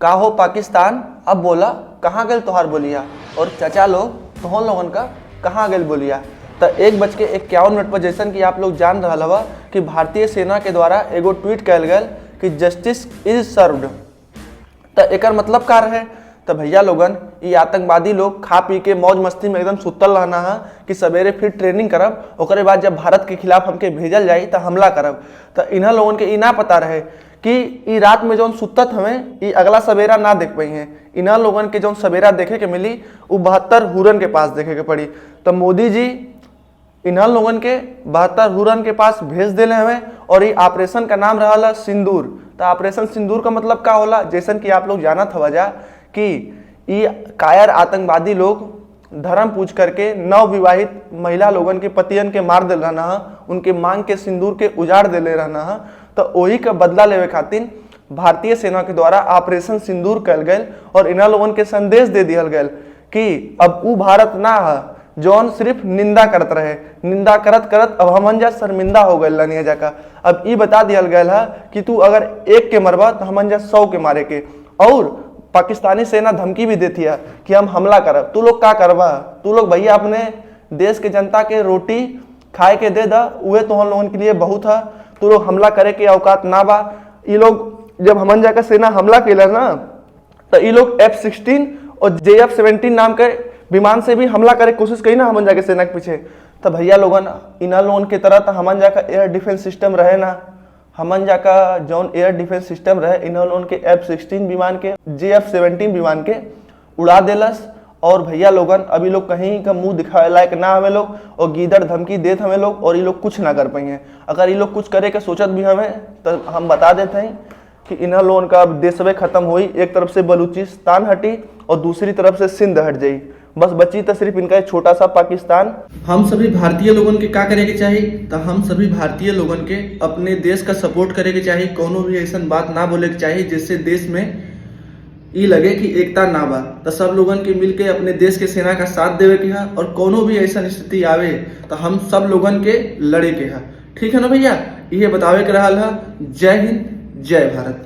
का हो पाकिस्तान अब बोला कहाँ गए तोहार बोलिया, और चाचा लोग तोहन लोगन का कहाँ गए बोलिया। तो 1:51 पर जैसन कि आप लोग जान रहा हवा कि भारतीय सेना के द्वारा एगो ट्वीट कल गए कि जस्टिस इज सर्व्ड। तो एकर मतलब का रहे? तो भैया लोगन ये आतंकवादी लोग खा पी के मौज मस्ती में एकदम सुतल रहना है कि सवेरे फिर ट्रेनिंग करब, ओकरे बाद जब भारत के खिलाफ हमके भेजल जाई तो हमला करब। तो इन्ह लोगन के ना पता रहे कि ई रात में जौन सुतत हमें ई अगला सवेरा ना देख पाई हैं। इन्ह लोगन के जौन सवेरा देखे के मिली वो 72 हुरन के पास देखे के पड़ी। तो मोदी जी इन्ह लोगन के 72 हुरन के पास भेज दिले हमें, और ये ऑपरेशन का नाम रहा सिंदूर। तो ऑपरेशन सिंदूर का मतलब का होला? जैसन कि आप लोग जानत हवा जा कि ये कायर आतंकवादी लोग धर्म पूछ करके नवविवाहित महिला लोगन के पतियन के मार दिल रहना है, उनके मांग के सिंदूर के उजाड़ दिले रहना है। तो वही का बदला लेवे खातिर भारतीय सेना के द्वारा ऑपरेशन सिंदूर कल गए, और इन्ह लोगन के संदेश दे दिया गया कि अब वो भारत ना है जौन सिर्फ निंदा करत रहे। निंदा करत करत अब हमन जा शर्मिंदा हो गए लनिया जाका। अब ये बता दिया गया है कि तू अगर एक के मरबा तो हमन जा 100 के मारे के। और पाकिस्तानी सेना धमकी भी देती है कि हम हमला करब। तू लोग का करबा? तू लोग भैया अपने देश के जनता के रोटी खाए के दे दा, उहे तोहन लोगन के लिए बहुत है। तू लोग हमला करे के औकात ना बा। ये लोग जब हमन जाकर सेना हमला कैला ना तो ये लोग F-16 और JF-17 नाम के विमान से भी हमला करे कोशिश करी ना हमन जाके सेना के पीछे। तो भैया लोगन इन्ह लोगन के तरह तो हमन जाकर एयर डिफेंस सिस्टम रहे ना। हमन जाका जौन एयर डिफेंस सिस्टम रहे इन्ह लोगन के F-16 विमान के JF-17 विमान के उड़ा देलस। और भैया लोगन अभी लोग कहीं का मुंह दिखावे लायक ना हमें लोग, और गीदड़ धमकी देत हमें लोग, और ये लोग कुछ ना कर पाएंगे। अगर ये लोग कुछ करे के सोचत भी हमें तो हम बता देते हैं कि इन्ह लोगन का अब देशवे खत्म हुई। एक तरफ से बलूचिस्तान हटी और दूसरी तरफ से सिंध हट जाई, बस बची तो सिर्फ इनका एक छोटा सा पाकिस्तान। हम सभी भारतीय लोगन के का करे के चाहिए? तो हम सभी भारतीय लोगन के अपने देश का सपोर्ट करे के चाहिए। कोनो भी ऐसा बात ना बोले के चाहिए जिससे देश में ये लगे कि एकता ना बा। तो सब लोगन के मिलके अपने देश के सेना का साथ देवे के है, और कोनो भी ऐसा स्थिति आवे तो हम सब लोगन के लड़े के है। ठीक है ना भैया? ये बतावे के रहा है। जय हिंद, जय भारत।